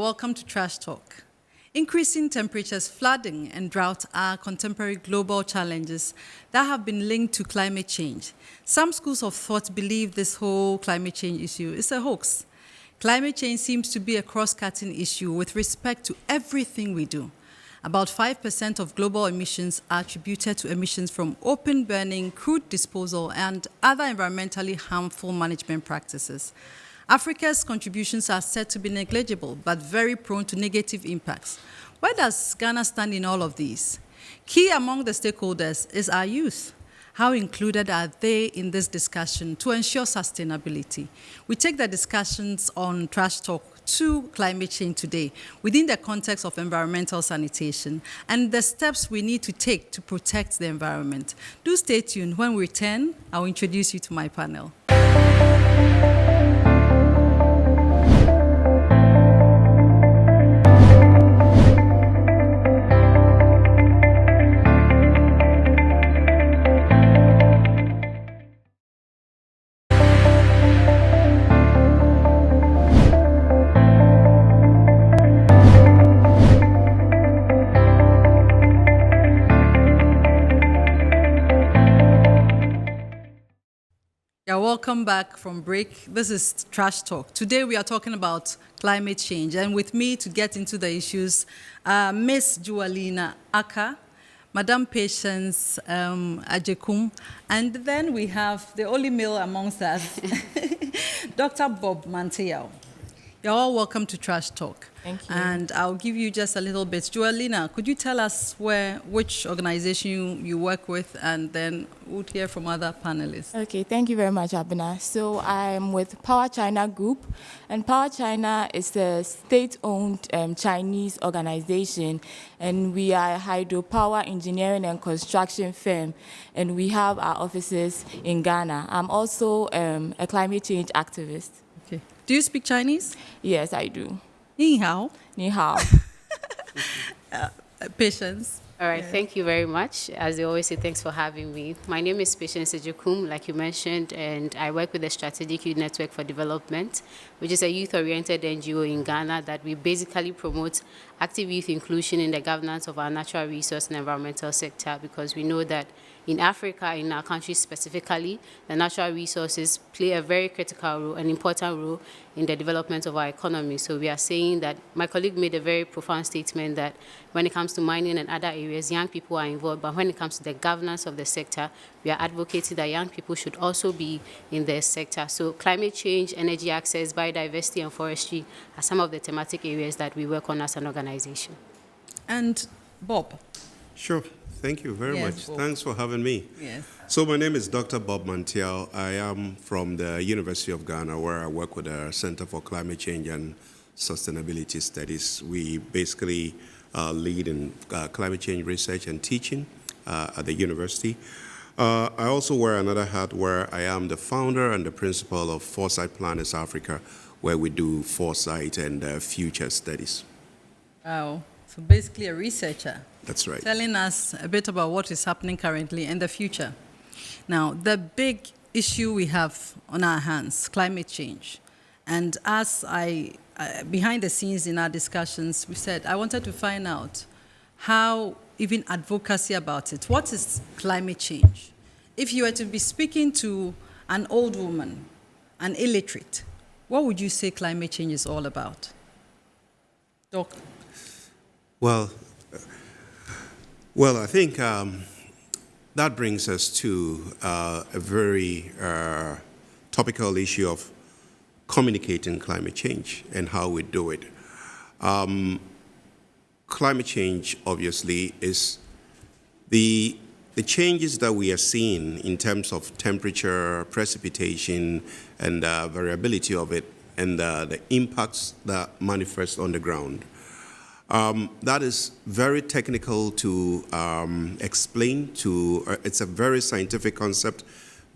welcome to Trash Talk. Increasing temperatures, flooding, and drought are contemporary global challenges that have been linked to climate change. Some schools of thought believe this whole climate change issue is a hoax. Climate change seems to be a cross-cutting issue with respect to everything we do. About 5% of global emissions are attributed to emissions from open burning, crude disposal, and other environmentally harmful management practices. Africa's contributions are said to be negligible, but very prone to negative impacts. Where does Ghana stand in all of these? Key among the stakeholders is our youth. How included are they in this discussion to ensure sustainability? We take the discussions on Trash Talk to climate change today within the context of environmental sanitation and the steps we need to take to protect the environment. Do stay tuned. When we return, I'll introduce you to my panel. Welcome back from break. This is Trash Talk. Today we are talking about climate change, and with me to get into the issues, Miss Jewelina Ackah, Madam Patience Agyekum, and then we have the only male amongst us, Dr. Bob Manteaw. You're all welcome to Trash Talk. Thank you. And I'll give you just a little bit. Jewelina, could you tell us which organization you work with, and then we'll hear from other panelists. Okay, thank you very much, Abena. So I'm with PowerChina Group, and PowerChina is a state-owned Chinese organization, and we are a hydropower engineering and construction firm, and we have our offices in Ghana. I'm also a climate change activist. Okay. Do you speak Chinese? Yes, I do. Ni hao. Ni hao. Patience. All right, Thank you very much. As they always say, thanks for having me. My name is Patience Agyekum, like you mentioned, and I work with the Strategic Youth Network for Development, which is a youth-oriented NGO in Ghana that we basically promote active youth inclusion in the governance of our natural resource and environmental sector, because we know that in Africa, in our country specifically, the natural resources play a very critical role, an important role in the development of our economy. So we are saying that my colleague made a very profound statement that when it comes to mining and other areas, young people are involved, but when it comes to the governance of the sector, we are advocating that young people should also be in the sector. So climate change, energy access, biodiversity, and forestry are some of the thematic areas that we work on as an organization. And Bob. Sure. Thank you very much. Bob. Thanks for having me. Yes. So my name is Dr. Bob Manteaw. I am from the University of Ghana, where I work with the Center for Climate Change and Sustainability Studies. We basically lead in climate change research and teaching at the university. I also wear another hat where I am the founder and the principal of Foresight Planners Africa, where we do foresight and future studies. Wow. So basically a researcher. That's right. Telling us a bit about what is happening currently and the future. Now, the big issue we have on our hands, climate change. And as behind the scenes in our discussions, we said, I wanted to find out how even advocacy about it. What is climate change? If you were to be speaking to an old woman, an illiterate, what would you say climate change is all about? Doc? Well, I think that brings us to a very topical issue of communicating climate change and how we do it. Climate change, obviously, is the changes that we are seeing in terms of temperature, precipitation, and variability of it, and the impacts that manifest on the ground. That is very technical to explain to, it's a very scientific concept,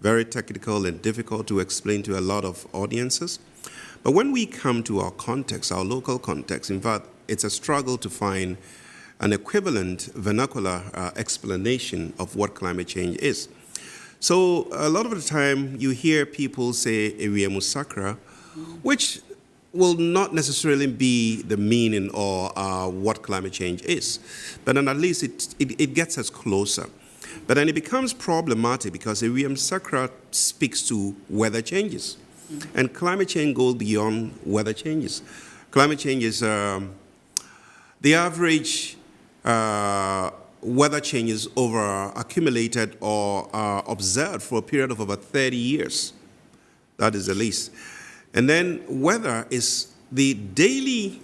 very technical and difficult to explain to a lot of audiences. But when we come to our context, our local context, in fact, it's a struggle to find an equivalent vernacular explanation of what climate change is. So a lot of the time you hear people say Ewiemu Sakra, which will not necessarily be the meaning or what climate change is, but then at least it gets us closer. But then it becomes problematic because William Sakra speaks to weather changes, and climate change goes beyond weather changes. Climate change is the average weather changes over accumulated or observed for a period of about 30 years. That is the least. And then weather is the daily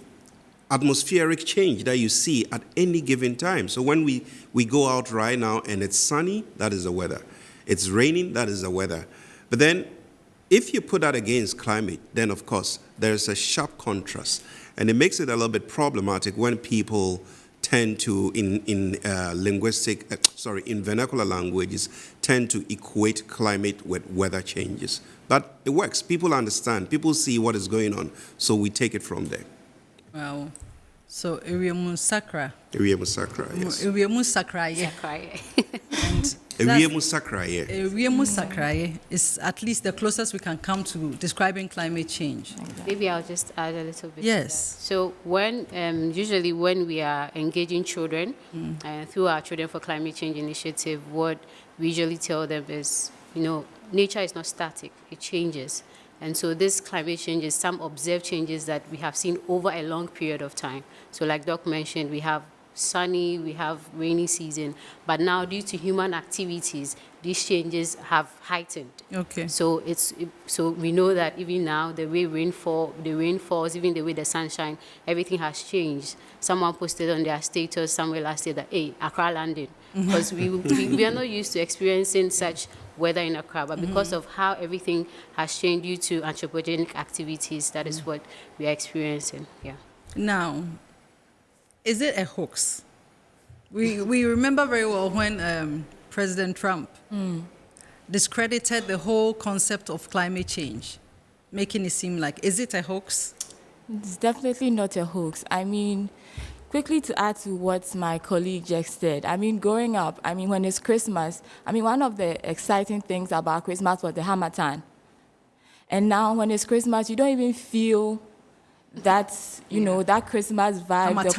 atmospheric change that you see at any given time. So when we go out right now and it's sunny, that is the weather. It's raining, that is the weather. But then if you put that against climate, then of course there's a sharp contrast. And it makes it a little bit problematic when people tend to, in vernacular languages, tend to equate climate with weather changes. But it works. People understand. People see what is going on. So we take it from there. Wow. So, Iriamu Sakra. Iriamu Sakra, yes. Iriamu Sakra, yeah. Iriamu Sakra, yeah. Iriamu Sakra is at least the closest we can come to describing climate change. Maybe I'll just add a little bit. Yes. So when usually when we are engaging children through our Children for Climate Change initiative, what we usually tell them is, nature is not static; it changes. And so this climate change is some observed changes that we have seen over a long period of time. So like Doc mentioned, we have sunny, we have rainy season, but now due to human activities, these changes have heightened. Okay. So so we know that even now the way rain falls, even the way the sunshine, everything has changed. Someone posted on their status somewhere last year that, hey, Ackah landed. Because we are not used to experiencing such weather in Ackah, but because of how everything has changed due to anthropogenic activities, that is what we are experiencing. Yeah. Now, is it a hoax? We remember very well when President Trump discredited the whole concept of climate change, making it seem like, is it a hoax? It's definitely not a hoax. I mean, quickly to add to what my colleague just said, growing up, when it's Christmas, one of the exciting things about Christmas was the Hamatan. And now when it's Christmas, you don't even feel that, that Christmas vibe, the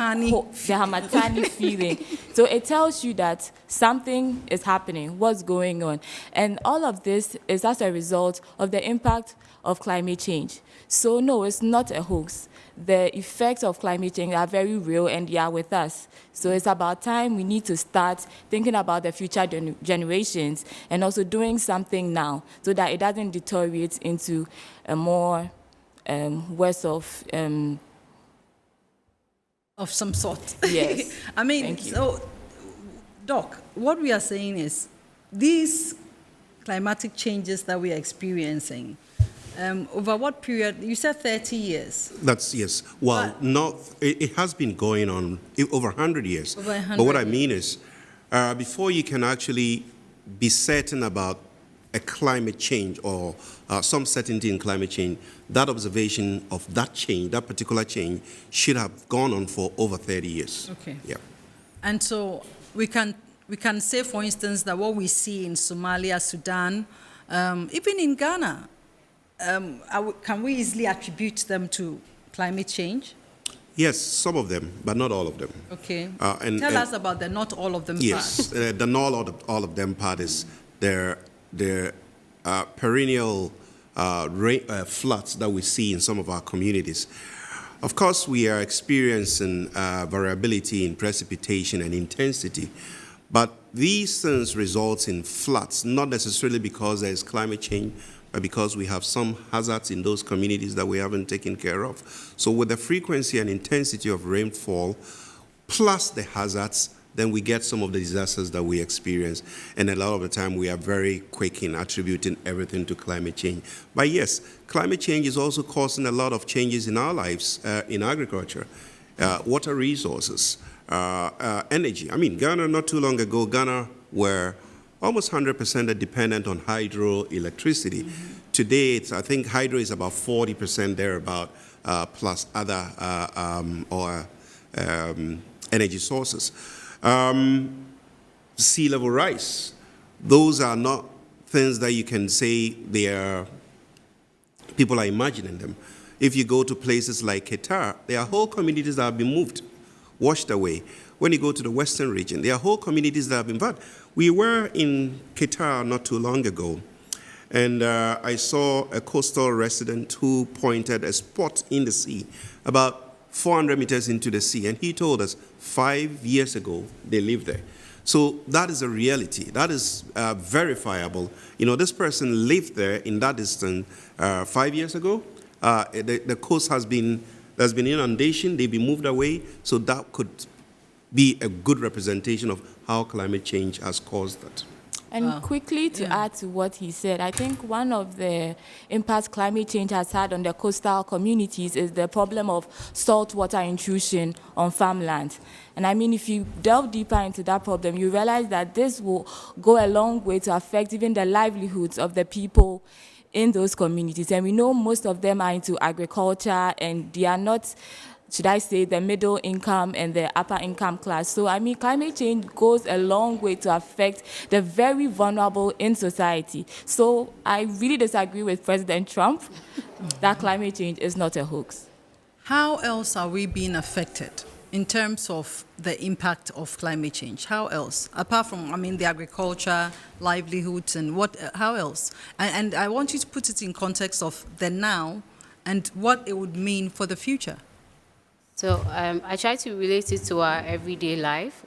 Hamatani feeling. So it tells you that something is happening, what's going on. And all of this is as a result of the impact of climate change. So no, it's not a hoax. The effects of climate change are very real and they are with us. So it's about time we need to start thinking about the future generations and also doing something now so that it doesn't deteriorate into a more worse of some sort. Yes. Thank you. So, Doc, what we are saying is these climatic changes that we are experiencing, over what period? You said 30 years. That's, yes. Well, it has been going on over 100 years. Over 100 but what I mean is, before you can actually be certain about a climate change or some certainty in climate change, that observation of that change, that particular change, should have gone on for over 30 years. Okay. Yeah. And so we can say, for instance, that what we see in Somalia, Sudan, even in Ghana, can we easily attribute them to climate change? Yes, some of them, but not all of them. Okay. Tell us about the not all of them part. Yes, the not all of them part is their perennial floods that we see in some of our communities. Of course, we are experiencing variability in precipitation and intensity, but these things result in floods, not necessarily because there is climate change, but because we have some hazards in those communities that we haven't taken care of. So with the frequency and intensity of rainfall, plus the hazards, then we get some of the disasters that we experience. And a lot of the time, we are very quick in attributing everything to climate change. But yes, climate change is also causing a lot of changes in our lives, in agriculture, water resources, energy. Ghana, not too long ago, Ghana were almost 100% dependent on hydroelectricity. Mm-hmm. Today, I think hydro is about 40% thereabout, plus other energy sources. Sea level rise. Those are not things that you can say people are imagining them. If you go to places like Qatar, there are whole communities that have been moved, washed away. When you go to the Western region, there are whole communities that have been. But we were in Qatar not too long ago, and I saw a coastal resident who pointed a spot in the sea, about 400 meters into the sea, and he told us 5 years ago they lived there. So that is a reality. That is verifiable. You know, this person lived there in that distance 5 years ago. The coast there's been inundation, they've been moved away, so that could be a good representation of how climate change has caused that. And quickly to add to what he said, I think one of the impacts climate change has had on the coastal communities is the problem of saltwater intrusion on farmland. And I mean, if you delve deeper into that problem, you realize that this will go a long way to affect even the livelihoods of the people in those communities. And we know most of them are into agriculture, and they are not, should I say, the middle income and the upper income class. So, I mean, climate change goes a long way to affect the very vulnerable in society. So, I really disagree with President Trump that climate change is not a hoax. How else are we being affected in terms of the impact of climate change? How else? Apart from, I mean, the agriculture, livelihoods, and how else? And I want you to put it in context of the now and what it would mean for the future. So I try to relate it to our everyday life.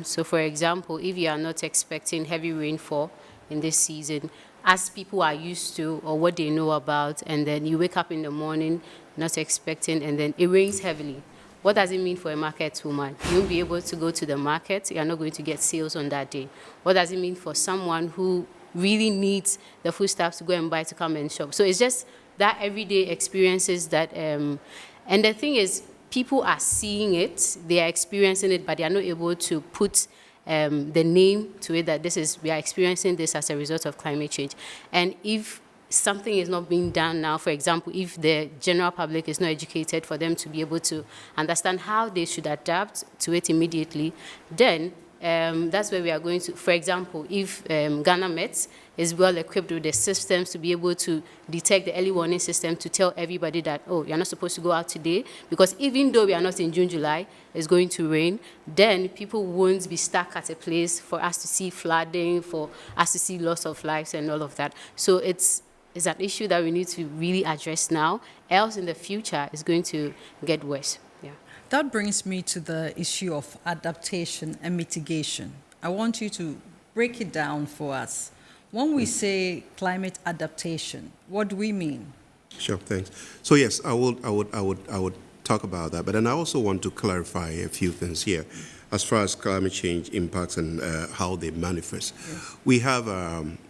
So for example, if you are not expecting heavy rainfall in this season, as people are used to or what they know about, and then you wake up in the morning not expecting, and then it rains heavily. What does it mean for a market woman? You won't be able to go to the market. You're not going to get sales on that day. What does it mean for someone who really needs the foodstuffs to go and buy to come and shop? So it's just that everyday experiences that, and the thing is, people are seeing it, they are experiencing it, but they are not able to put the name to it that we are experiencing this as a result of climate change. And if something is not being done now, for example, if the general public is not educated for them to be able to understand how they should adapt to it immediately, then that's where we are going to, for example, if Ghana Met is well equipped with the systems to be able to detect the early warning system to tell everybody that, oh, you're not supposed to go out today, because even though we are not in June, July, it's going to rain, then people won't be stuck at a place for us to see flooding, for us to see loss of lives and all of that. So it's an issue that we need to really address now, else in the future it's going to get worse. Yeah. That brings me to the issue of adaptation and mitigation. I want you to break it down for us. When we say climate adaptation, what do we mean? Sure, thanks. So yes, I would talk about that, but then I also want to clarify a few things here as far as climate change impacts and how they manifest. Yes. We have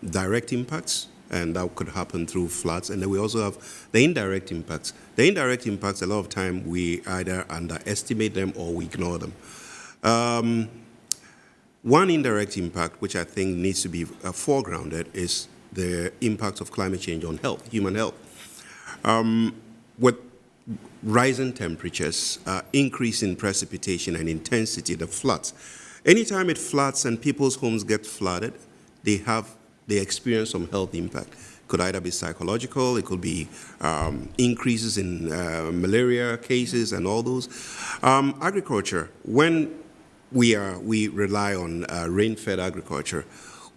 direct impacts, and that could happen through floods, and then we also have the indirect impacts. The indirect impacts, a lot of time we either underestimate them or we ignore them. One indirect impact, which I think needs to be foregrounded, is the impact of climate change on health, human health. With rising temperatures, increase in precipitation and intensity, the floods. Anytime it floods and people's homes get flooded, they experience some health impact. Could either be psychological, it could be increases in malaria cases and all those. Agriculture, when we rely on rain-fed agriculture,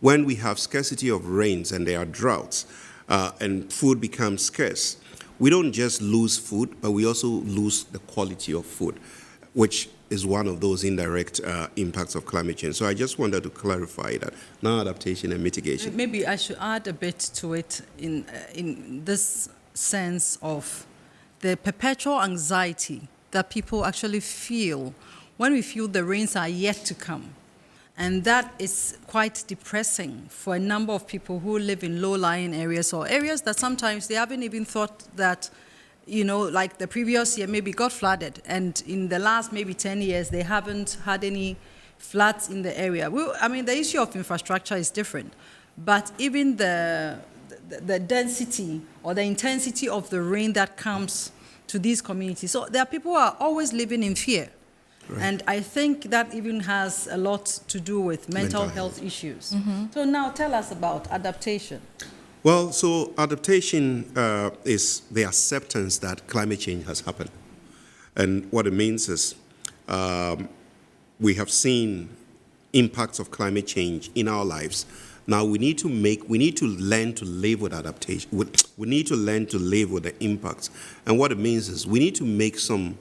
when we have scarcity of rains and there are droughts and food becomes scarce, we don't just lose food, but we also lose the quality of food, which is one of those indirect impacts of climate change. So I just wanted to clarify that. Now, adaptation and mitigation. Maybe I should add a bit to it in this sense of the perpetual anxiety that people actually feel when we feel the rains are yet to come. And that is quite depressing for a number of people who live in low-lying areas or areas that sometimes they haven't even thought that, you know, like the previous year maybe got flooded, and in the last maybe 10 years they haven't had any floods in the area. I mean, the issue of infrastructure is different, but even the density or the intensity of the rain that comes to these communities. So there are people who are always living in fear. Right. And I think that even has a lot to do with mental health issues. Mm-hmm. So now tell us about adaptation. Well, so adaptation is the acceptance that climate change has happened. And what it means is we have seen impacts of climate change in our lives. Now we need to learn to live with adaptation. We need to learn to live with the impacts. And what it means is we need to make some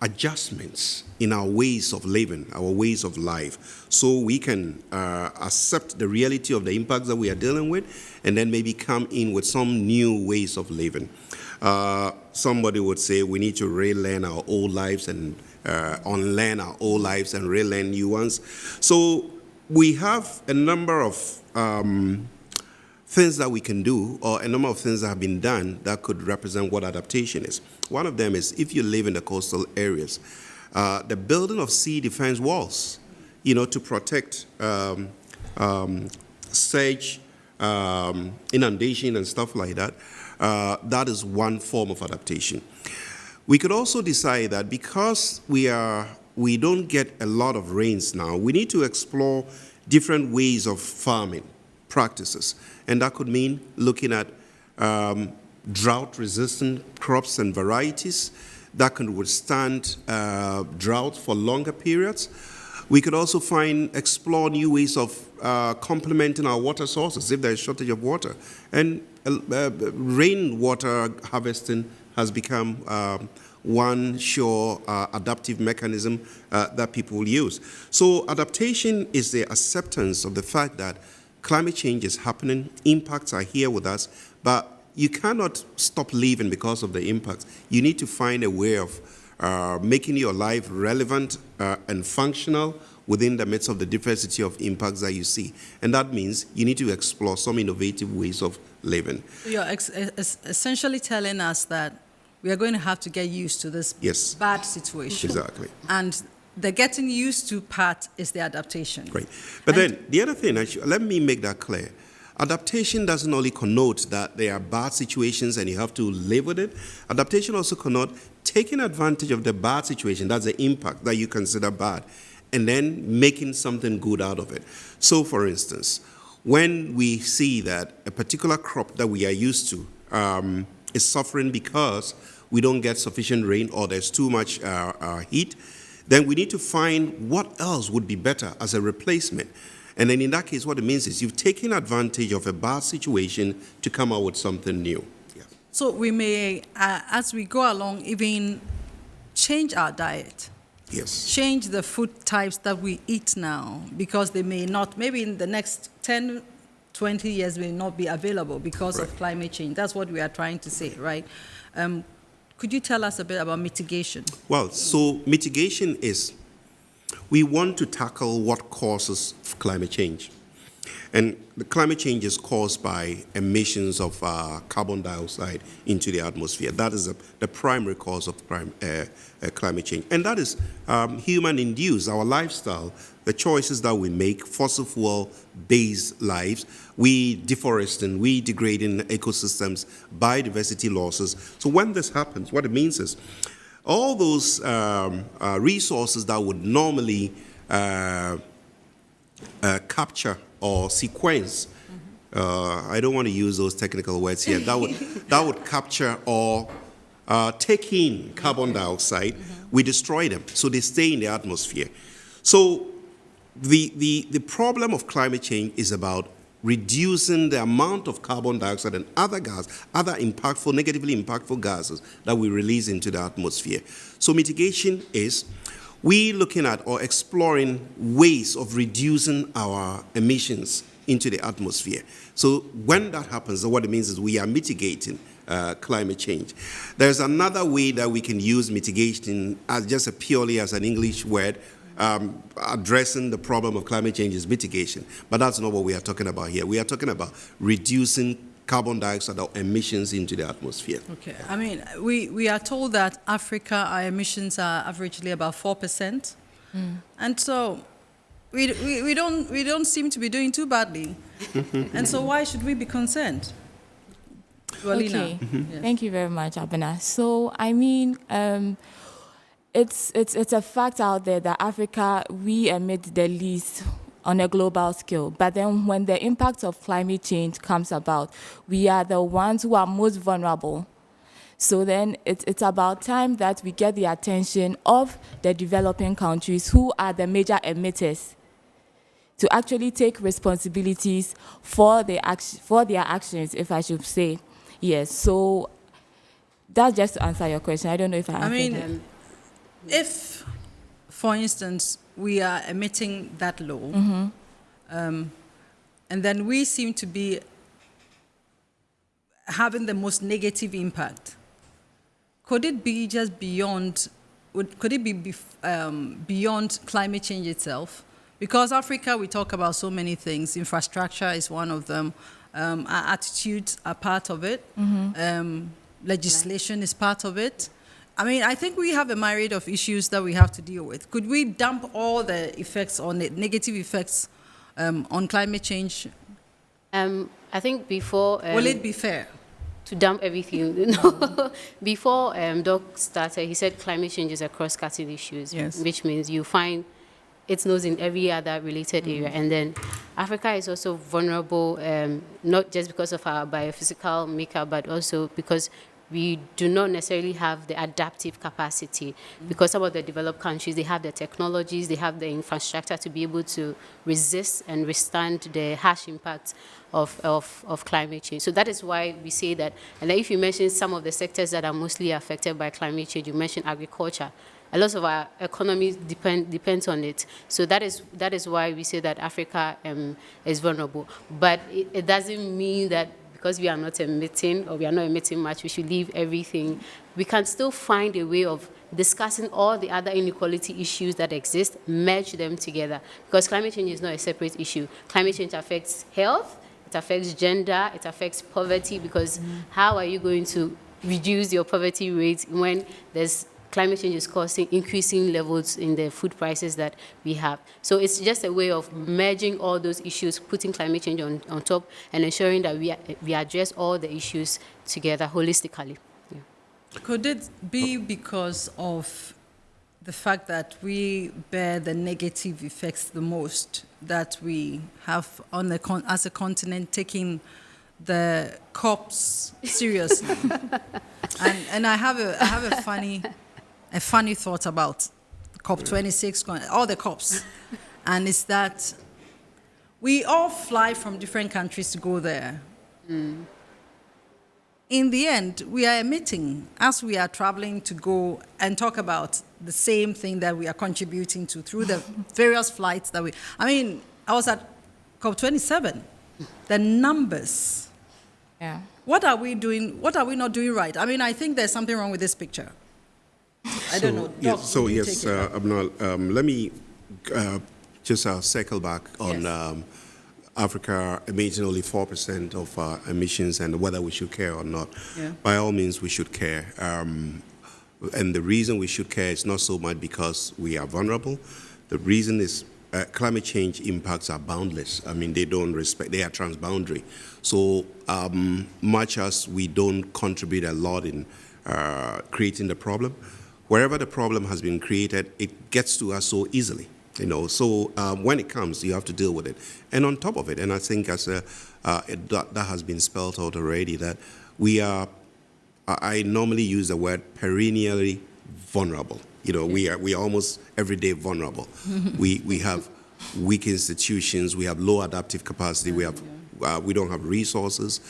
adjustments in our ways of living, our ways of life, so we can accept the reality of the impacts that we are dealing with, and then maybe come in with some new ways of living. Somebody would say we need to relearn our old lives and unlearn our old lives and relearn new ones. So we have a number of things that we can do, or a number of things that have been done that could represent what adaptation is. One of them is if you live in the coastal areas, the building of sea defense walls, to protect surge, inundation and stuff like that. That is one form of adaptation. We could also decide that because we don't get a lot of rains now, we need to explore different ways of farming practices. And that could mean looking at drought-resistant crops and varieties that can withstand drought for longer periods. We could also explore new ways of complementing our water sources if there's a shortage of water. And rainwater harvesting has become one sure adaptive mechanism that people use. So adaptation is the acceptance of the fact that climate change is happening, impacts are here with us, but you cannot stop living because of the impacts. You need to find a way of making your life relevant and functional within the midst of the diversity of impacts that you see. And that means you need to explore some innovative ways of living. You're essentially telling us that we are going to have to get used to this bad situation. Exactly. And the getting used to part is the adaptation. Great. But then the other thing, let me make that clear. Adaptation doesn't only connote that there are bad situations and you have to live with it. Adaptation also connotes taking advantage of the bad situation, that's the impact that you consider bad, and then making something good out of it. So, for instance, when we see that a particular crop that we are used to is suffering because we don't get sufficient rain or there's too much heat, then we need to find what else would be better as a replacement. And then in that case, what it means is you've taken advantage of a bad situation to come out with something new. Yeah. So we may, as we go along, even change our diet. Yes. Change the food types that we eat now, because they may not, maybe in the next 10, 20 years may not be available because of climate change. That's what we are trying to say, right? Could you tell us a bit about mitigation? Well, so mitigation is, we want to tackle what causes climate change. And the climate change is caused by emissions of carbon dioxide into the atmosphere. That is the primary cause of climate change. And that is human-induced, our lifestyle, the choices that we make, fossil fuel-based lives. We deforesting, we degrading ecosystems, biodiversity losses. So when this happens, what it means is all those resources that would normally capture or sequence, I don't want to use those technical words here, that would capture or take in carbon dioxide, we destroy them, so they stay in the atmosphere. So the problem of climate change is about reducing the amount of carbon dioxide and other negatively impactful gases that we release into the atmosphere. So mitigation is we looking at or exploring ways of reducing our emissions into the atmosphere. So when that happens, what it means is we are mitigating climate change. There's another way that we can use mitigation as just purely as an English word. Addressing the problem of climate change is mitigation, but that's not what we are talking about here. We are talking about reducing carbon dioxide or emissions into the atmosphere. Okay, I mean, we are told that Africa, our emissions are averagely about 4%, and so we don't seem to be doing too badly, and so why should we be concerned? Jewelina. Okay, thank you very much, Abena. So I mean. It's a fact out there that Africa, we emit the least on a global scale. But then when the impact of climate change comes about, we are the ones who are most vulnerable. So then it's about time that we get the attention of the developing countries who are the major emitters to actually take responsibilities for their actions, if I should say. Yes, so that's just to answer your question. I don't know if I answered it. If, for instance, we are emitting that low, and then we seem to be having the most negative impact, could it be just beyond, could it be beyond climate change itself? Because Africa, we talk about so many things. Infrastructure is one of them. Our attitudes are part of it. Legislation is part of it. I mean, I think we have a myriad of issues that we have to deal with. Could we dump all the effects on the negative effects on climate change? I think before... Will it be fair? To dump everything. No. Before Doc started, he said climate change is a cross-cutting issue, which means you find its nose in every other related area. And then Africa is also vulnerable, not just because of our biophysical makeup, but also because we do not necessarily have the adaptive capacity, because some of the developed countries, they have the technologies, they have the infrastructure to be able to resist and withstand the harsh impacts of climate change. So that is why we say that. And then if you mention some of the sectors that are mostly affected by climate change, you mentioned agriculture. A lot of our economy depends on it. So that is why we say that Africa is vulnerable. But it doesn't mean that because we are not emitting, or we are not emitting much, we should leave everything. We can still find a way of discussing all the other inequality issues that exist, merge them together. Because climate change is not a separate issue. Climate change affects health, it affects gender, it affects poverty, because how are you going to reduce your poverty rate when there's climate change is causing increasing levels in the food prices that we have? So it's just a way of merging all those issues, putting climate change on top, and ensuring that we address all the issues together holistically. Yeah. Could it be because of the fact that we bear the negative effects the most, that we have on as a continent taking the COPs seriously? and I have a funny thought about COP26, all the COPs, and it's that we all fly from different countries to go there. In the end, we are emitting as we are traveling to go and talk about the same thing that we are contributing to through the various flights that I mean, I was at COP27. The numbers. Yeah. What are we doing? What are we not doing right? I mean, I think there's something wrong with this picture. I don't know. Doc, Abena, let me just circle back on Africa emitting only 4% of emissions and whether we should care or not. Yeah. By all means, we should care. And the reason we should care is not so much because we are vulnerable. The reason is climate change impacts are boundless. I mean, they are transboundary. So much as we don't contribute a lot in creating the problem, wherever the problem has been created, it gets to us so easily. So when it comes, you have to deal with it. And on top of it, and I think that has been spelled out already, that we are, I normally use the word perennially vulnerable. We are almost every day vulnerable. We have weak institutions, we have low adaptive capacity, we don't have resources.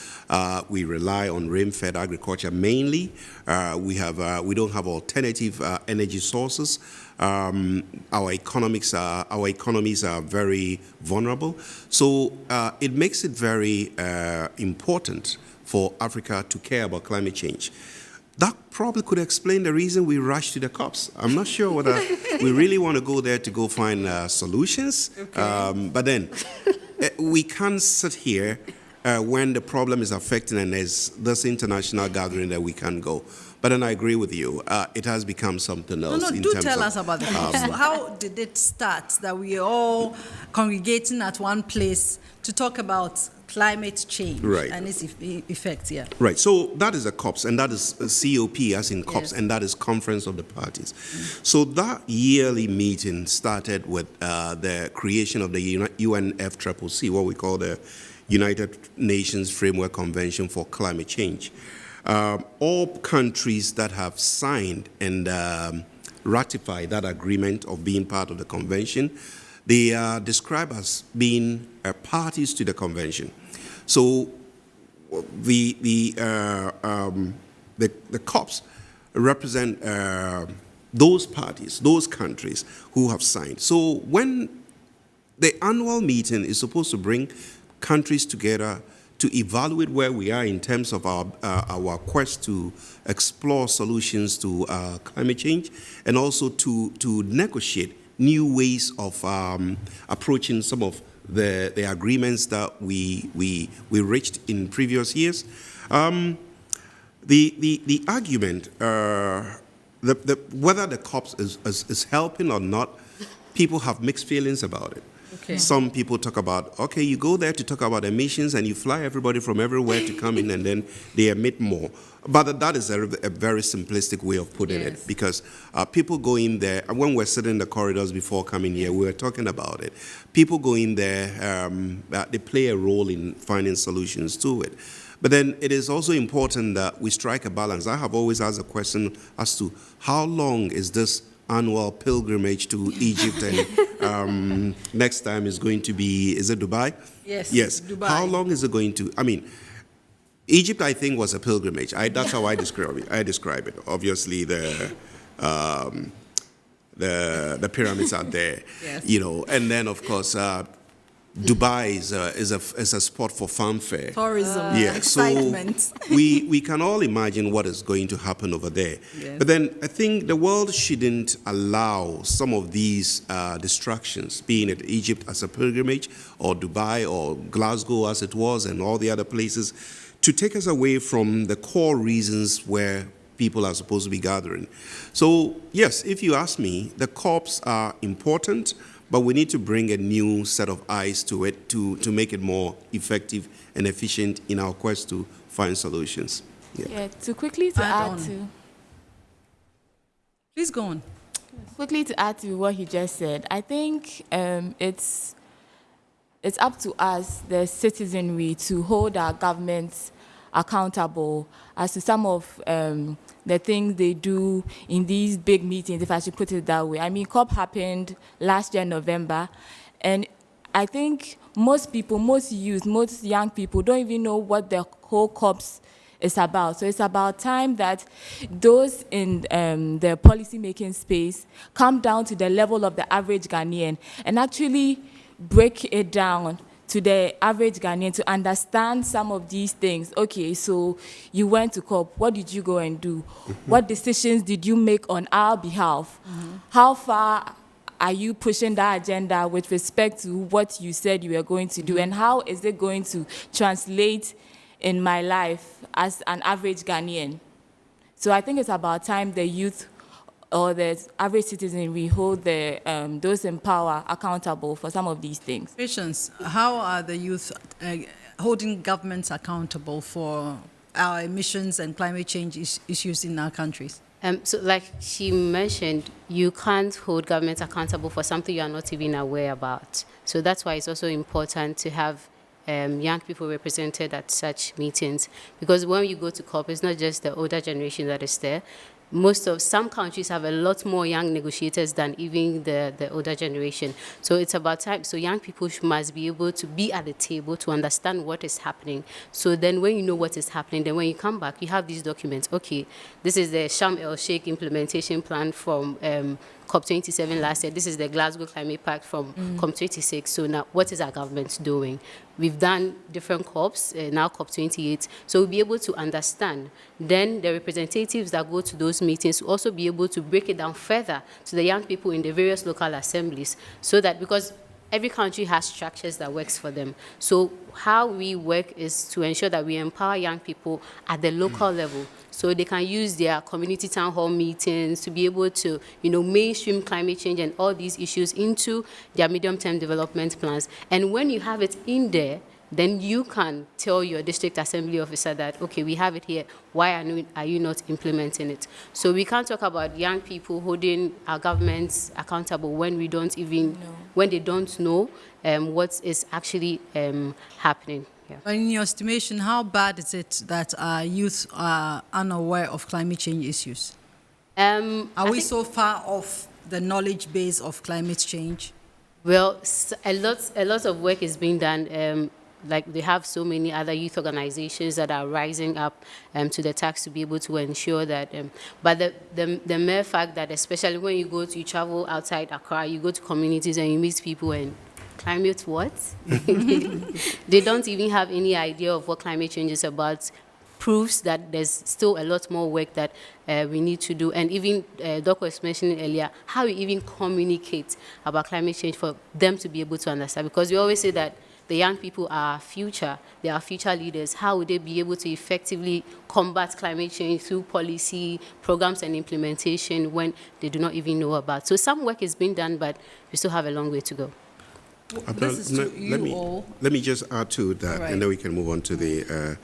We rely on rain-fed agriculture mainly. We don't have alternative energy sources. Our economies are very vulnerable. So it makes it very important for Africa to care about climate change. That probably could explain the reason we rush to the COPs. I'm not sure whether we really want to go there to go find solutions. Okay. But then we can't sit here when the problem is affecting and there's this international gathering that we can go. But then I agree with you. It has become something else. Do tell us about the COPs. How did it start that we are all congregating at one place to talk about climate change Right. and its effects. Yeah. Right. So that is a COPs, and that is a COP as in COPs, Yes. and that is Conference of the Parties. So that yearly meeting started with the creation of the UNFCCC, what we call the United Nations Framework Convention for Climate Change. All countries that have signed and ratified that agreement of being part of the convention, they are described as being parties to the convention. So the COPs represent those parties, those countries who have signed. So when the annual meeting is supposed to bring countries together to evaluate where we are in terms of our quest to explore solutions to climate change, and also to negotiate new ways of approaching some of the agreements that we reached in previous years. The argument, whether the COPs is helping or not, people have mixed feelings about it. Okay. Some people talk about, okay, you go there to talk about emissions and you fly everybody from everywhere to come in and then they emit more. But that is a very simplistic way of putting Yes. it, because people go in there, when we're sitting in the corridors before coming here, we were talking about it. People go in there, they play a role in finding solutions to it. But then it is also important that we strike a balance. I have always asked a question as to how long is this annual pilgrimage to Egypt, and next time is going to be, is it Dubai? Yes. Yes. Dubai. How long is it going to, I mean, Egypt, I think, was a pilgrimage. That's how I describe it. Obviously, the pyramids are there, Yes. you know, and then of course Dubai is a spot for fanfare. Tourism. Yeah, Excitement. so we can all imagine what is going to happen over there. Yes. But then I think the world shouldn't allow some of these distractions, being it Egypt as a pilgrimage, or Dubai, or Glasgow as it was, and all the other places, to take us away from the core reasons where people are supposed to be gathering. So yes, if you ask me, the COPs are important, but we need to bring a new set of eyes to it to make it more effective and efficient in our quest to find solutions. Yeah, to add to Please go on. quickly to add to what he just said, I think it's up to us, the citizenry, to hold our governments accountable as to some of the things they do in these big meetings, if I should put it that way. I mean, COP happened last year, November, and I think most people, most youth, most young people don't even know what the whole COPs is about. So it's about time that those in the policy-making space come down to the level of the average Ghanaian and actually break it down to the average Ghanaian to understand some of these things. Okay, so you went to COP. What did you go and do? What decisions did you make on our behalf? How far are you pushing that agenda with respect to what you said you were going to do? And how is it going to translate in my life as an average Ghanaian? So I think it's about time the youth or the average citizen, we hold the those in power accountable for some of these things. Patience, how are the youth holding governments accountable for our emissions and climate change issues in our countries? So like she mentioned, you can't hold governments accountable for something you are not even aware about. So that's why it's also important to have young people represented at such meetings. Because when you go to COP, it's not just the older generation that is there. Some countries have a lot more young negotiators than even the older generation. So it's about time. So young people must be able to be at the table to understand what is happening. So then when you know what is happening, then when you come back, you have these documents. Okay, this is the Sharm el-Sheikh implementation plan from COP27 last year. This is the Glasgow Climate Pact from COP26. So now what is our government doing? We've done different COPs, now COP28. So we'll be able to understand. Then the representatives that go to those meetings will also be able to break it down further to the young people in the various local assemblies. So that, because every country has structures that works for them. So how we work is to ensure that we empower young people at the local level, so they can use their community town hall meetings to be able to, mainstream climate change and all these issues into their medium-term development plans. And when you have it in there, then you can tell your district assembly officer that, okay, we have it here, why are you not implementing it? So we can't talk about young people holding our governments accountable when we don't even, when they don't know what is actually happening. Yeah. In your estimation, how bad is it that our youth are unaware of climate change issues? Are we so far off the knowledge base of climate change? Well, a lot of work is being done. Like they have so many other youth organizations that are rising up to the task to be able to ensure that. But the mere fact that, especially when you travel outside Accra, you go to communities and you meet people and climate what? They don't even have any idea of what climate change is about. Proves that there's still a lot more work that we need to do. And even Doc was mentioning earlier, how we even communicate about climate change for them to be able to understand. Because we always say that the young people are our future, they are future leaders. How would they be able to effectively combat climate change through policy, programs, and implementation when they do not even know about? So some work is being done, but we still have a long way to go. Let me just add to that, right, and then we can move on to the...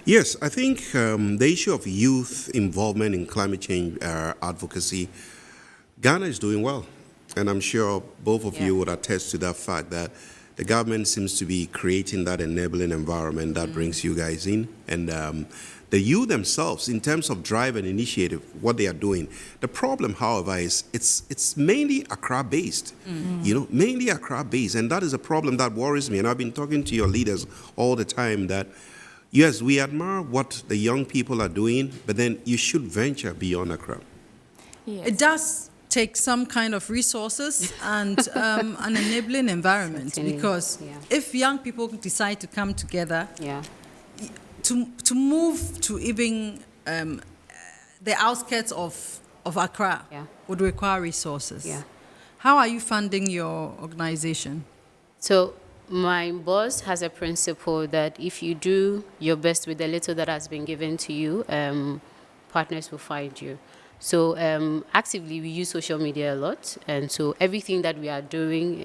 Yes, I think the issue of youth involvement in climate change advocacy, Ghana is doing well. And I'm sure both of you would attest to that fact that the government seems to be creating that enabling environment that brings you guys in. And the youth themselves, in terms of drive and initiative, what they are doing. The problem, however, is it's mainly Accra-based, mainly Accra-based. And that is a problem that worries me. And I've been talking to your leaders all the time that, yes, we admire what the young people are doing, but then you should venture beyond Accra. Yes. It does take some kind of resources and an enabling environment, because if young people decide to come together, to move to even the outskirts of Accra would require resources. How are you funding your organization? So my boss has a principle that if you do your best with the little that has been given to you, partners will find you. So actively, we use social media a lot. And so everything that we are doing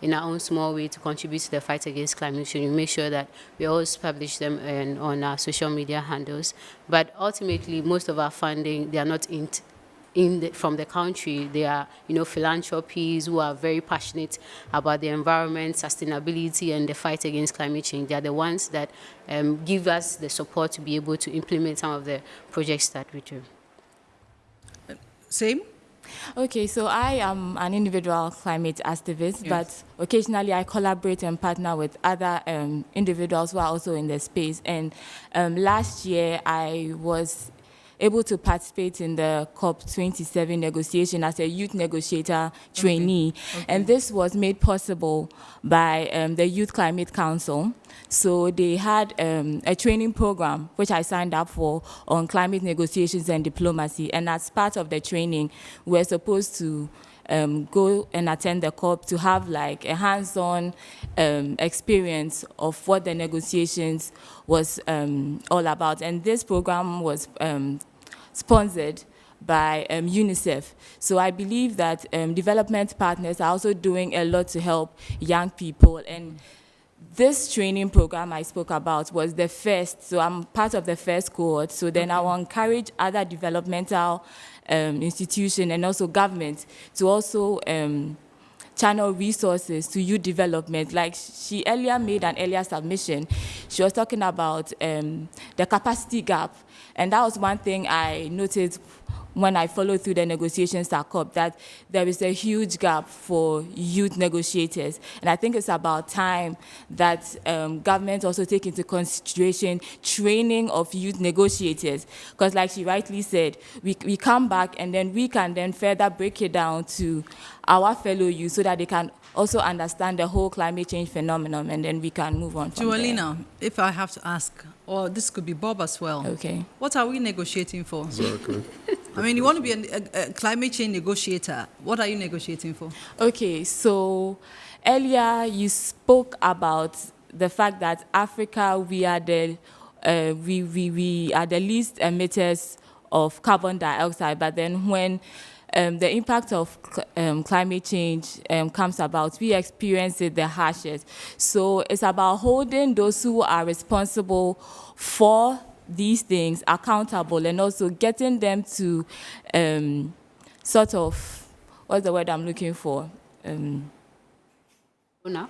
in our own small way to contribute to the fight against climate change, we make sure that we always publish them on our social media handles. But ultimately, most of our funding, they are not from the country. They are, philanthropies who are very passionate about the environment, sustainability, and the fight against climate change. They are the ones that give us the support to be able to implement some of the projects that we do. Same? Okay, so I am an individual climate activist, but occasionally I collaborate and partner with other individuals who are also in the space. And last year I was able to participate in the COP27 negotiation as a youth negotiator trainee. And this was made possible by the Youth Climate Council. So they had a training program, which I signed up for, on climate negotiations and diplomacy. And as part of the training, we're supposed to go and attend the COP to have like a hands-on experience of what the negotiations was all about. And this program was sponsored by UNICEF. So I believe that development partners are also doing a lot to help young people. And this training program I spoke about was the first, so I'm part of the first cohort. So then I will encourage other developmental institutions and also government to also channel resources to youth development. Like she earlier made an earlier submission, she was talking about the capacity gap. And that was one thing I noticed when I followed through the negotiations at COP, that there is a huge gap for youth negotiators. And I think it's about time that government also take into consideration training of youth negotiators. Because like she rightly said, we come back and then we can then further break it down to our fellow youth so that they can also understand the whole climate change phenomenon, and then we can move on from Jewelina, if I have to ask, or this could be Bob as well. Okay. What are we negotiating for? Exactly. I mean, you want to be a climate change negotiator. What are you negotiating for? Okay, so earlier you spoke about the fact that Africa, we are the least emitters of carbon dioxide, but then when the impact of climate change comes about, we experience it the harshest. So it's about holding those who are responsible for these things accountable, and also getting them to sort of, what's the word I'm looking for? Own up.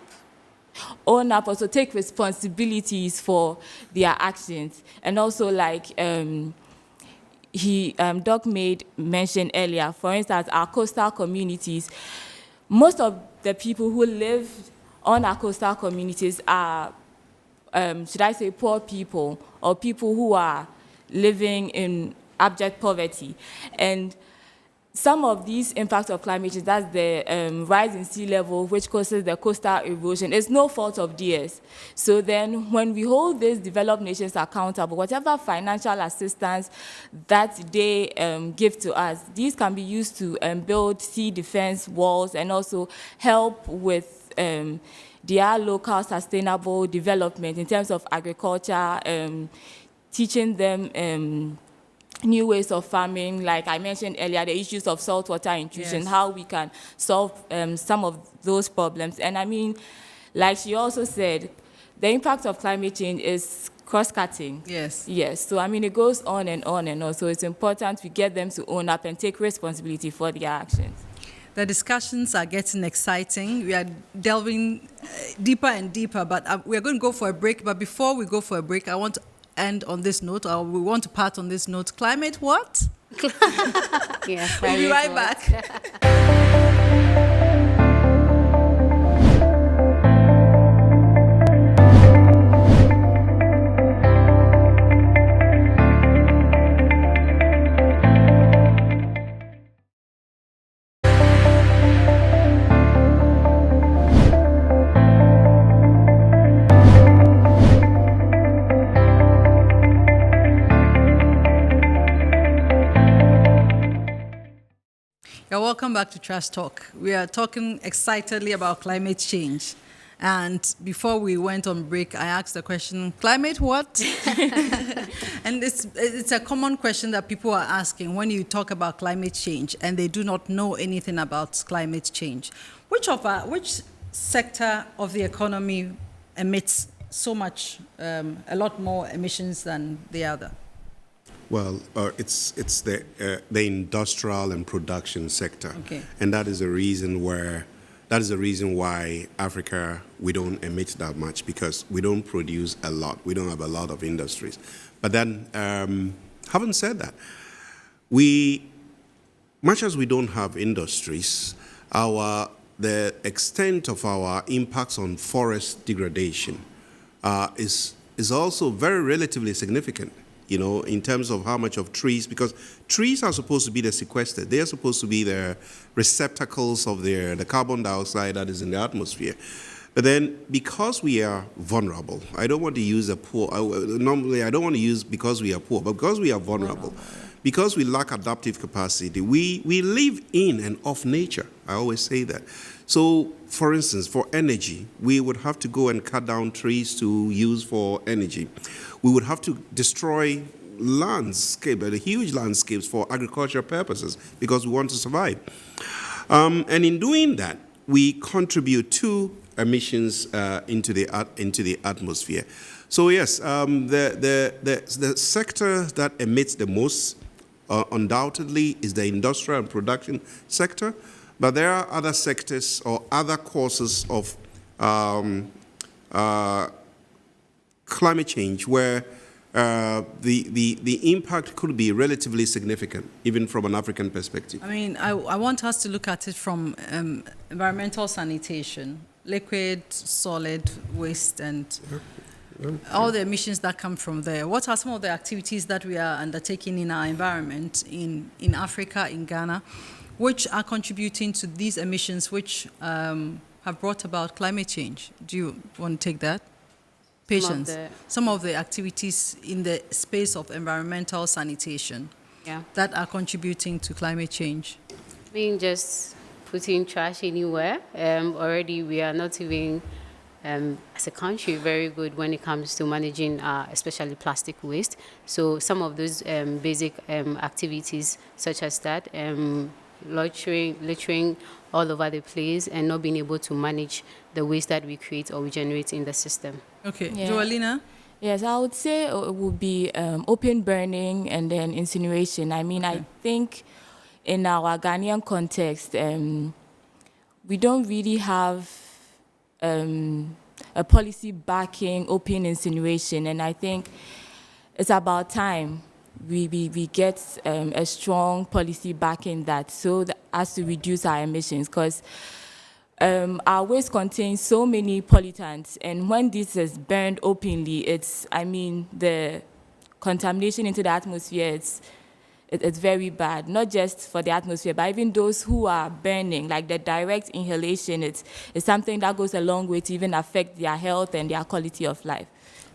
Own up, also take responsibilities for their actions. And also, like Doc made mention earlier, for instance, our coastal communities, most of the people who live on our coastal communities are, should I say, poor people, or people who are living in abject poverty. And some of these impacts of climate change, that's the rise in sea level, which causes the coastal erosion, it's no fault of theirs. So then when we hold these developed nations accountable, whatever financial assistance that they give to us, these can be used to build sea defense walls and also help with their local sustainable development in terms of agriculture, teaching them new ways of farming, like I mentioned earlier, the issues of saltwater intrusion, yes, how we can solve some of those problems. And I mean, like she also said, the impact of climate change is cross-cutting. Yes. Yes. So I mean, it goes on and on and on. So it's important we get them to own up and take responsibility for their actions. The discussions are getting exciting. We are delving deeper and deeper, but we're going to go for a break. But before we go for a break, I want to end on this note, or we want to part on this note. Climate what? Yeah, we'll be right back. Welcome back to Trash Talk. We are talking excitedly about climate change. And before we went on break, I asked the question, climate what? And it's a common question that people are asking when you talk about climate change and they do not know anything about climate change. Which sector of the economy emits so much, a lot more emissions than the other? Well, it's the industrial and production sector, okay, and that is the reason why Africa, we don't emit that much, because we don't produce a lot. We don't have a lot of industries. But then, having said that, much as we don't have industries, the extent of our impacts on forest degradation is also very relatively significant. You know, in terms of how much of trees, because trees are supposed to be the sequestered. They are supposed to be the receptacles of the carbon dioxide that is in the atmosphere. But then, because we are vulnerable, I don't want to use normally I don't want to use because we are poor, but because we are vulnerable, because we lack adaptive capacity, we live in and of nature. I always say that. So, for instance, for energy, we would have to go and cut down trees to use for energy. We would have to destroy huge landscapes for agricultural purposes because we want to survive. And in doing that, we contribute to emissions into the atmosphere. So yes, the sector that emits the most undoubtedly is the industrial and production sector, but there are other sectors or other causes of climate change where the impact could be relatively significant, even from an African perspective. I mean, I want us to look at it from environmental sanitation, liquid, solid waste, and all the emissions that come from there. What are some of the activities that we are undertaking in our environment in Africa, in Ghana, which are contributing to these emissions which have brought about climate change? Do you want to take that? Patience. Some of the activities in the space of environmental sanitation, yeah, that are contributing to climate change. I mean, just putting trash anywhere. Already we are not even, as a country, very good when it comes to managing especially plastic waste. So some of those basic activities such as that, littering all over the place and not being able to manage the waste that we create or we generate in the system. Okay, Yeah. Jewelina? Yes, I would say it would be open burning and then incineration. I mean, I think in our Ghanaian context, we don't really have a policy backing open incineration, and I think it's about time we get a strong policy backing that so that as to reduce our emissions, because our waste contains so many pollutants, and when this is burned openly, the contamination into the atmosphere, it's very bad, not just for the atmosphere, but even those who are burning, like the direct inhalation, it's something that goes a long way to even affect their health and their quality of life.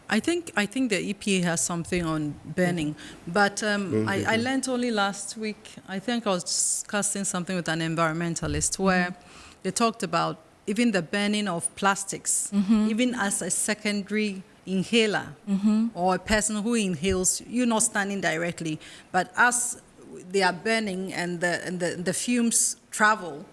I think the EPA has something on burning, but I learned only last week, I think I was discussing something with an environmentalist where they talked about even the burning of plastics, even as a secondary inhaler or a person who inhales, you're not standing directly, but as they are burning and the fumes travel,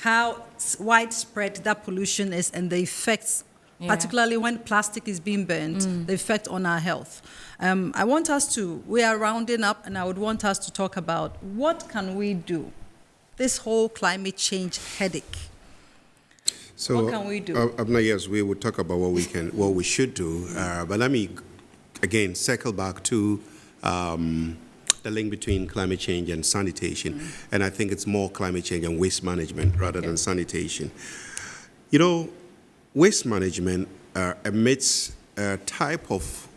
how widespread that pollution is and the effects, particularly when plastic is being burned, the effect on our health. We are rounding up, and I would want us to talk about what can we do, this whole climate change headache. So, what can we do? Abena, yes, we will talk about what we should do. But let me again circle back to the link between climate change and sanitation, and I think it's more climate change and waste management rather than sanitation. You know, waste management emits a type of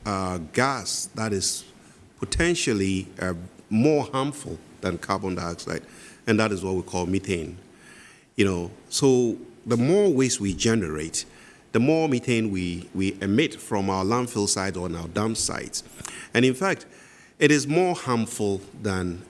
gas that is potentially more harmful than carbon dioxide, and that is what we call methane. You know, so the more waste we generate, the more methane we emit from our landfill sites or our dump sites. And in fact, it is more harmful than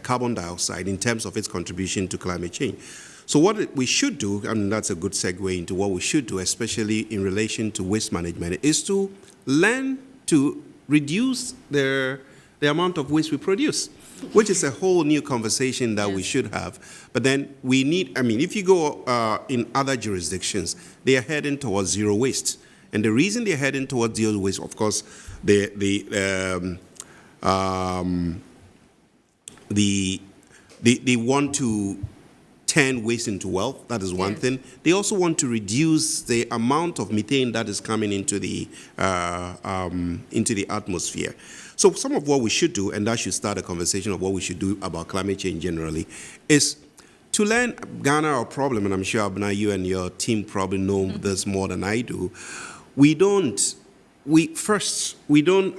carbon dioxide in terms of its contribution to climate change. So what we should do, and that's a good segue into what we should do, especially in relation to waste management, is to learn to reduce the amount of waste we produce, which is a whole new conversation that we should have. But then we need, if you go in other jurisdictions, they are heading towards zero waste. And the reason they're heading towards zero waste, of course, they want to turn waste into wealth. That is one thing. They also want to reduce the amount of methane that is coming into the atmosphere. So some of what we should do, and that should start a conversation of what we should do about climate change generally, is to learn Ghana, our problem, and I'm sure, Abena, you and your team probably know this more than I do. We don't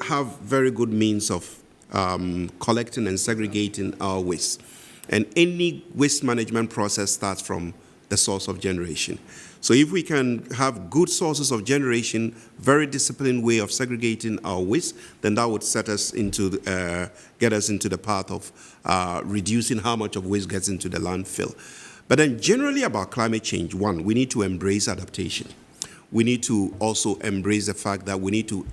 have very good means of collecting and segregating our waste. And any waste management process starts from the source of generation. So if we can have good sources of generation, very disciplined way of segregating our waste, then that would set us into get us into the path of reducing how much of waste gets into the landfill. But then generally about climate change, one, we need to embrace adaptation. We need to also embrace the fact that we need to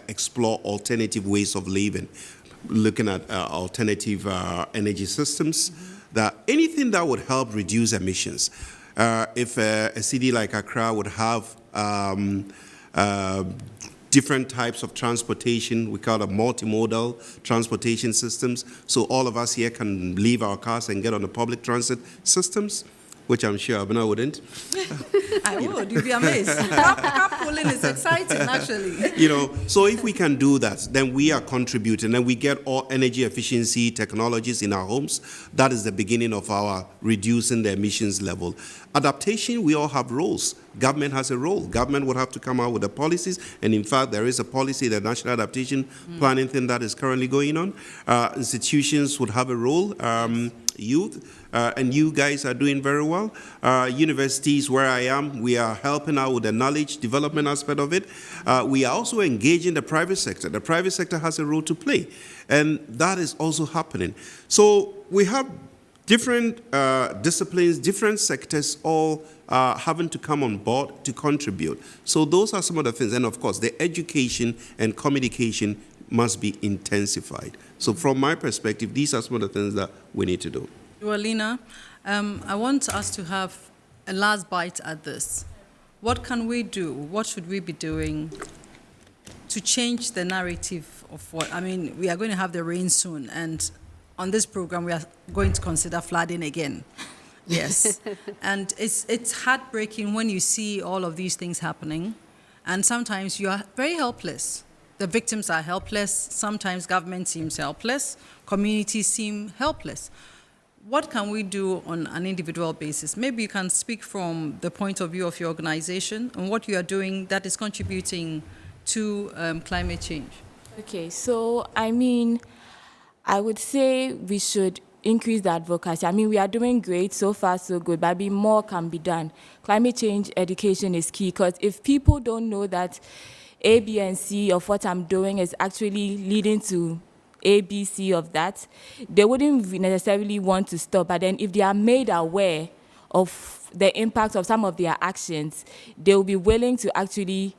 explore alternative ways of living, looking at alternative energy systems, that anything that would help reduce emissions. If a city like Accra would have different types of transportation, we call it multimodal transportation systems, so all of us here can leave our cars and get on the public transit systems, which I'm sure Abena wouldn't. I would. You'd be amazed. Carpooling is exciting, actually. You know, so if we can do that, then we are contributing, and we get all energy efficiency technologies in our homes. That is the beginning of our reducing the emissions level. Adaptation, we all have roles. Government has a role. Government would have to come out with the policies, and in fact, there is a policy, the National Adaptation Planning thing that is currently going on. Institutions would have a role. Youth, and you guys are doing very well. Universities, where I am, we are helping out with the knowledge development aspect of it. We are also engaging the private sector. The private sector has a role to play, and that is also happening. So we have different disciplines, different sectors, all having to come on board to contribute. So those are some of the things. And of course, the education and communication must be intensified. So from my perspective, these are some of the things that we need to do. Jewelina, I want us to have a last bite at this. What can we do? What should we be doing to change the narrative of what, I mean, we are going to have the rain soon, and on this program, we are going to consider flooding again. Yes. And it's heartbreaking when you see all of these things happening, and sometimes you are very helpless. The victims are helpless. Sometimes government seems helpless. Communities seem helpless. What can we do on an individual basis? Maybe you can speak from the point of view of your organization and what you are doing that is contributing to climate change. Okay, so I mean, I would say we should increase the advocacy. I mean, we are doing great, so far so good, but more can be done. Climate change education is key, because if people don't know that A, B, and C of what I'm doing is actually leading to A, B, C of that, they wouldn't necessarily want to stop. But then if they are made aware of the impact of some of their actions, they will be willing to actually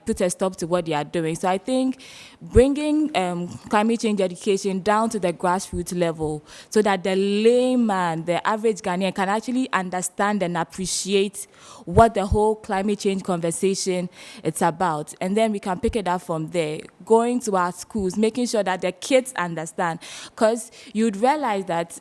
put a stop to what they are doing. So I think bringing climate change education down to the grassroots level so that the layman, the average Ghanaian, can actually understand and appreciate what the whole climate change conversation is about. And then we can pick it up from there, going to our schools, making sure that the kids understand. Because you'd realize that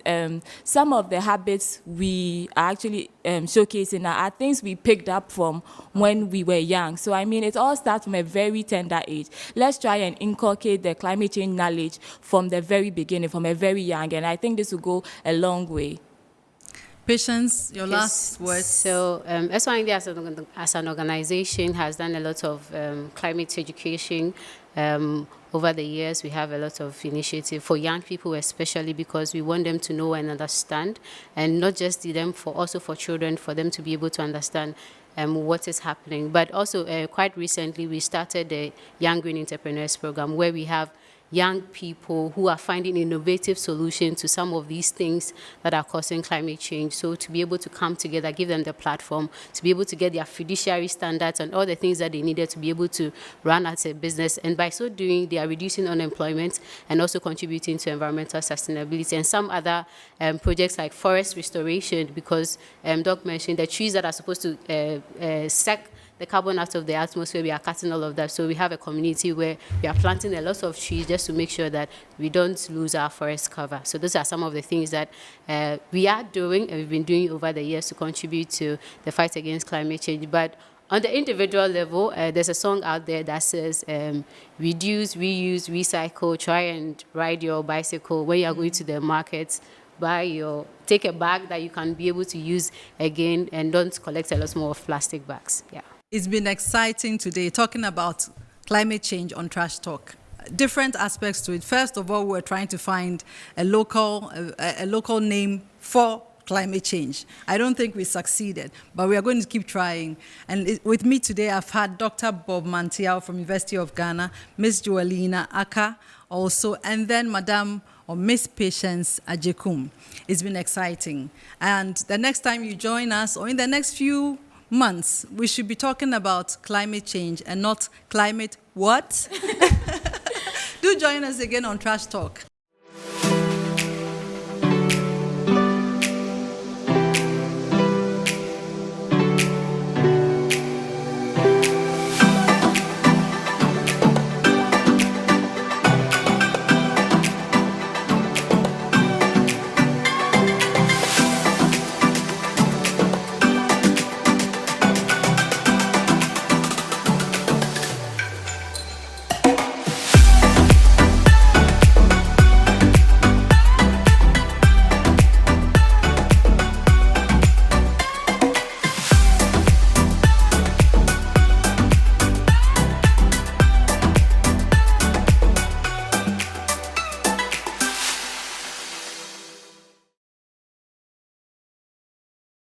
some of the habits we are actually showcasing are things we picked up from when we were young. So I mean, it all starts from a very tender age. Let's try and inculcate the climate change knowledge from the very beginning, from a very young, and I think this will go a long way. Patience, your last words. So S2E01 as an organization has done a lot of climate education. Over the years, we have a lot of initiative for young people, especially because we want them to know and understand, and not just them, also for children, for them to be able to understand what is happening. But also, quite recently, we started the Young Green Entrepreneurs Program, where we have young people who are finding innovative solutions to some of these things that are causing climate change. So to be able to come together, give them the platform, to be able to get their fiduciary standards and all the things that they needed to be able to run as a business. And by so doing, they are reducing unemployment and also contributing to environmental sustainability. And some other projects like forest restoration, because Doc mentioned the trees that are supposed to suck the carbon out of the atmosphere, we are cutting all of that. So we have a community where we are planting a lot of trees just to make sure that we don't lose our forest cover. So those are some of the things that we are doing and we've been doing over the years to contribute to the fight against climate change. But on the individual level, there's a song out there that says, reduce, reuse, recycle, try and ride your bicycle when you are going to the market. Take a bag that you can be able to use again, and don't collect a lot more of plastic bags. Yeah. It's been exciting today talking about climate change on Trash Talk. Different aspects to it. First of all, we're trying to find a local name for climate change. I don't think we succeeded, but we are going to keep trying. And with me today, I've had Dr. Bob Manteaw from University of Ghana, Miss Jewelina, Ackah also, and then Madam or Miss Patience Agyekum. It's been exciting. And the next time you join us, or in the next few months, we should be talking about climate change and not climate what? Do join us again on Trash Talk.